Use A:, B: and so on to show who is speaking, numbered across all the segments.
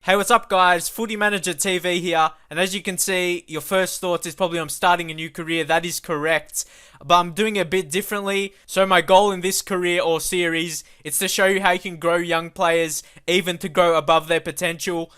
A: Hey, what's up, guys? Footy Manager TV here, and as you can see, your first thoughts is probably I'm starting a new career. That is correct, but I'm doing it a bit differently. So my goal in this career or series is to show you how you can grow young players, even to go above their potential.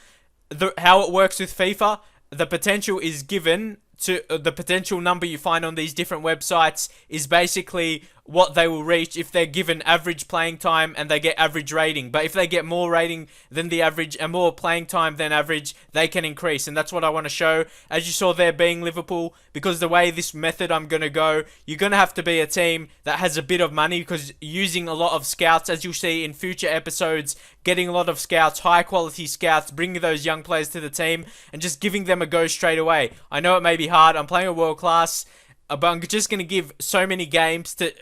A: How it works with FIFA, the potential is given to the potential number you find on these different websites is basically what they will reach if they're given average playing time and they get average rating. But if they get more rating than the average and more playing time than average, they can increase. And that's what I want to show. As you saw there being Liverpool, because the way this method I'm going to go, you're going to have to be a team that has a bit of money, because using a lot of scouts, as you'll see in future episodes, getting a lot of scouts, high quality scouts, bringing those young players to the team and just giving them a go straight away. I know it may be hard. I'm playing a world class, but I'm just going to give so many games to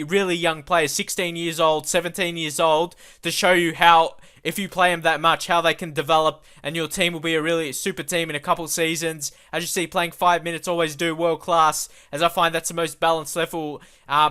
A: really young players, 16 years old, 17 years old, to show you how, if you play them that much, how they can develop, and your team will be a really super team in a couple seasons. As you see, playing 5 minutes, always do world class, as I find that's the most balanced level.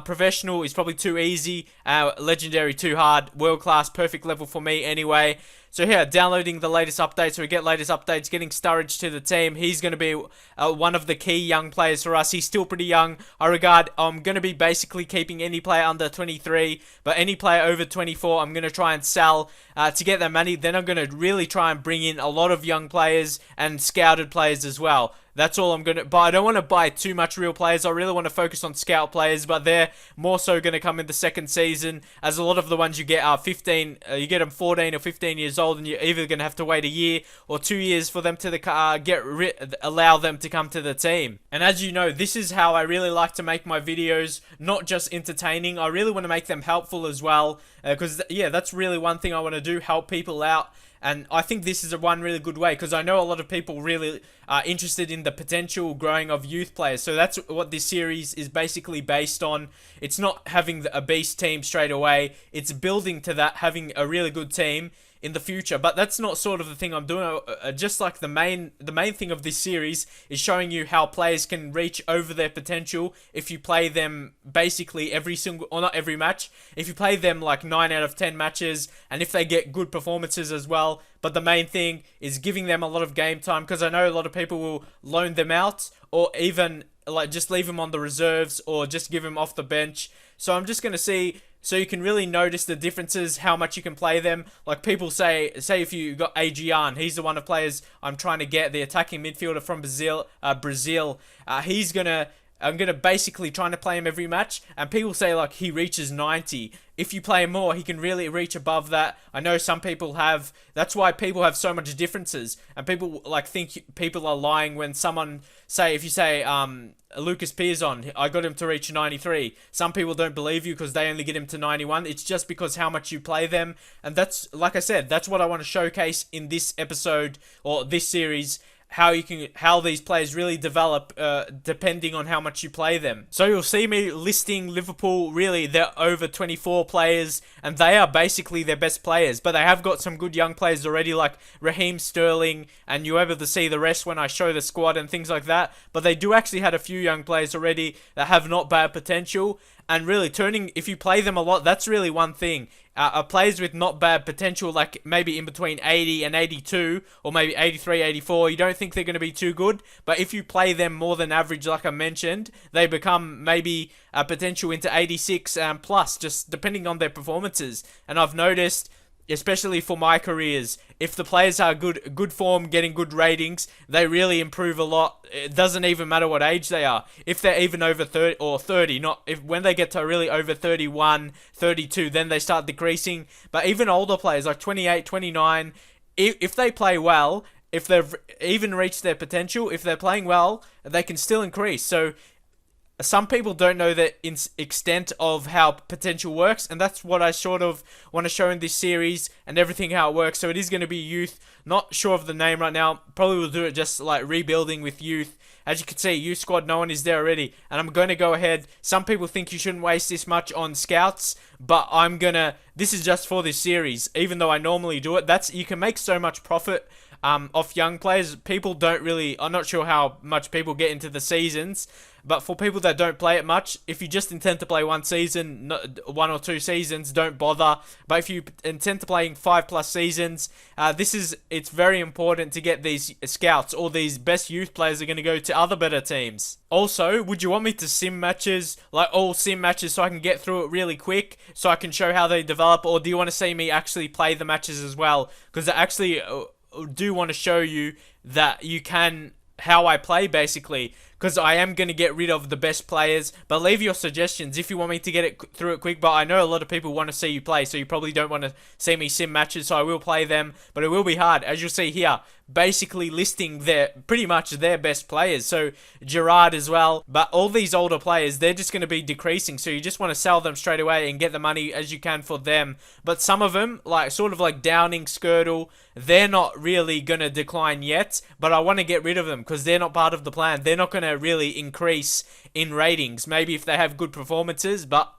A: Professional is probably too easy, legendary too hard, world class, perfect level for me anyway. So here, downloading the latest updates, so we get latest updates, getting Sturridge to the team. He's going to be one of the key young players for us. He's still pretty young. I'm going to be basically keeping any player under 23, but any player over 24, I'm going to try and sell to get that money. Then I'm going to really try and bring in a lot of young players and scouted players as well. That's all I'm going to buy. I don't want to buy too much real players. I really want to focus on scout players, but they're more so going to come in the second season, as a lot of the ones you get are 15, you get them 14 or 15 years old, and you're either going to have to wait a year or 2 years for them to allow them to come to the team. And as you know, this is how I really like to make my videos, not just entertaining. I really want to make them helpful as well, because yeah, that's really one thing I want to do, help people out. And I think this is one really good way, because I know a lot of people really are interested in the potential growing of youth players. So that's what this series is basically based on. It's not having a beast team straight away. It's building to that, having a really good team in the future. But that's not sort of the thing I'm doing. Just like the main thing of this series is showing you how players can reach over their potential if you play them basically every single, or not every match, if you play them like 9 out of 10 matches, and if they get good performances as well. But the main thing is giving them a lot of game time, because I know a lot of people will loan them out, or even like just leave them on the reserves, or just give them off the bench. So I'm just going to see, so you can really notice the differences, how much you can play them. Like people say if you got E01, he's the one of players I'm trying to get, the attacking midfielder from Brazil. I'm gonna basically trying to play him every match, and people say like he reaches 90. If you play him more, he can really reach above that. I know some people have. That's why people have so much differences, and people like think people are lying when someone say, if you say Lucas Piazon, I got him to reach 93. Some people don't believe you because they only get him to 91. It's just because how much you play them, and that's, like I said, that's what I want to showcase in this episode or this series. How these players really develop depending on how much you play them. So you'll see me listing Liverpool, really they're over 24 players, and they are basically their best players, but they have got some good young players already, like Raheem Sterling, and you're able to see the rest when I show the squad and things like that. But they do actually had a few young players already that have not bad potential, and really if you play them a lot, that's really one thing. Players with not bad potential, like maybe in between 80 and 82, or maybe 83, 84, you don't think they're going to be too good, but if you play them more than average, like I mentioned, they become maybe a potential into 86 plus, just depending on their performances. And I've noticed, especially for my careers, if the players are good form, getting good ratings, they really improve a lot. It doesn't even matter what age they are. If they're even over 30 or 30, when they get to really over 31, 32, then they start decreasing. But even older players like 28, 29, if they play well, if they've even reached their potential, if they're playing well, they can still increase. So some people don't know the extent of how potential works, and that's what I sort of want to show in this series and everything, how it works. So it is going to be youth. Not sure of the name right now. Probably will do it just like rebuilding with youth. As you can see, youth squad, no one is there already. And I'm going to go ahead. Some people think you shouldn't waste this much on scouts, but this is just for this series. Even though I normally do it, you can make so much profit off young players. People don't really, I'm not sure how much people get into the seasons, But for people that don't play it much, if you just intend to play one season, 1 or 2 seasons, don't bother. But if you intend to playing 5+ seasons, it's very important to get these scouts. All these best youth players are going to go to other better teams. Also, would you want me to sim matches, like all sim matches, so I can get through it really quick, so I can show how they develop, or do you want to see me actually play the matches as well? Because I actually do want to show you that you can, how I play basically, because I am going to get rid of the best players. But leave your suggestions if you want me to get it through it quick. But I know a lot of people want to see you play, so you probably don't want to see me sim matches, so I will play them, but it will be hard, as you'll see here, basically listing pretty much their best players. So Gerrard as well, but all these older players, they're just going to be decreasing, so you just want to sell them straight away and get the money as you can for them. But some of them, like sort of like Downing, Skirtle, they're not really going to decline yet, but I want to get rid of them because they're not part of the plan. They're not going to really increase in ratings, maybe if they have good performances, but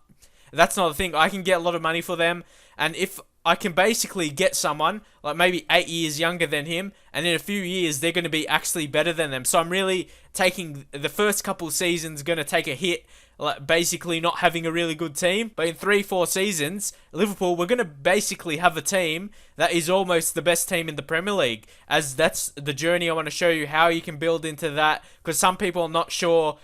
A: that's not the thing. I can get a lot of money for them, and if I can basically get someone like maybe 8 years younger than him, and in a few years they're going to be actually better than them. So I'm really taking the first couple of seasons, going to take a hit, like basically not having a really good team. But in 3-4 seasons, Liverpool, we're going to basically have a team that is almost the best team in the Premier League. As that's the journey I want to show you, how you can build into that, because some people are not sure.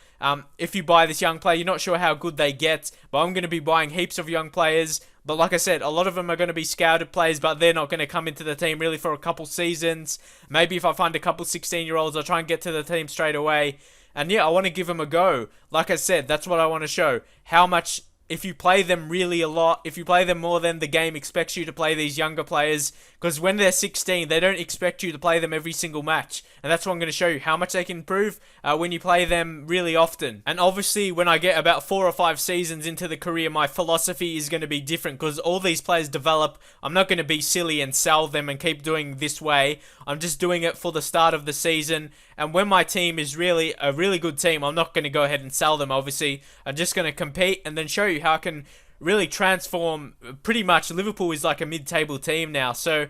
A: If you buy this young player, you're not sure how good they get, but I'm going to be buying heaps of young players. But like I said, a lot of them are going to be scouted players, but they're not going to come into the team really for a couple seasons. Maybe if I find a couple 16-year-olds, I'll try and get to the team straight away. And yeah, I want to give them a go. Like I said, that's what I want to show. How much, if you play them really a lot, if you play them more than the game expects you to play these younger players, because when they're 16, they don't expect you to play them every single match. And that's what I'm going to show you, how much they can improve when you play them really often. And obviously, when I get about 4 or 5 seasons into the career, my philosophy is going to be different, because all these players develop. I'm not going to be silly and sell them and keep doing this way. I'm just doing it for the start of the season. And when my team is really a really good team, I'm not going to go ahead and sell them, obviously. I'm just going to compete and then show you how I can really transform. Pretty much Liverpool is like a mid-table team now. So,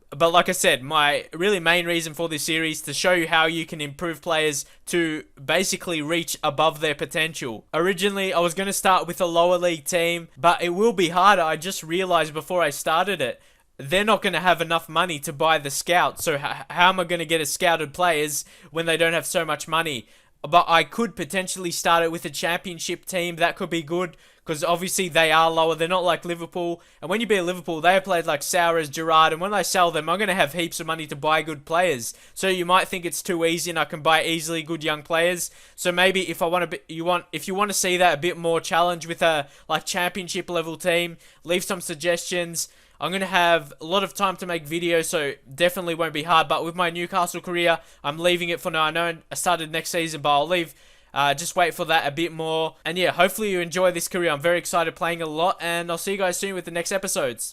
A: but like I said, my really main reason for this series to show you how you can improve players to basically reach above their potential. Originally, I was going to start with a lower league team, but it will be harder. I just realized before I started it, they're not going to have enough money to buy the scouts. So how am I going to get a scouted players when they don't have so much money? But I could potentially start it with a championship team. That could be good, because obviously they are lower. They're not like Liverpool. And when you beat Liverpool, they have played like Soares, Gerrard. And when I sell them, I'm going to have heaps of money to buy good players. So you might think it's too easy and I can buy easily good young players. So maybe if if you want to see that a bit more challenge with a like championship level team, leave some suggestions. I'm going to have a lot of time to make videos, so definitely won't be hard. But with my Newcastle career, I'm leaving it for now. I know I started next season, but I'll leave. Just wait for that a bit more. And yeah, hopefully you enjoy this career. I'm very excited playing a lot, and I'll see you guys soon with the next episodes.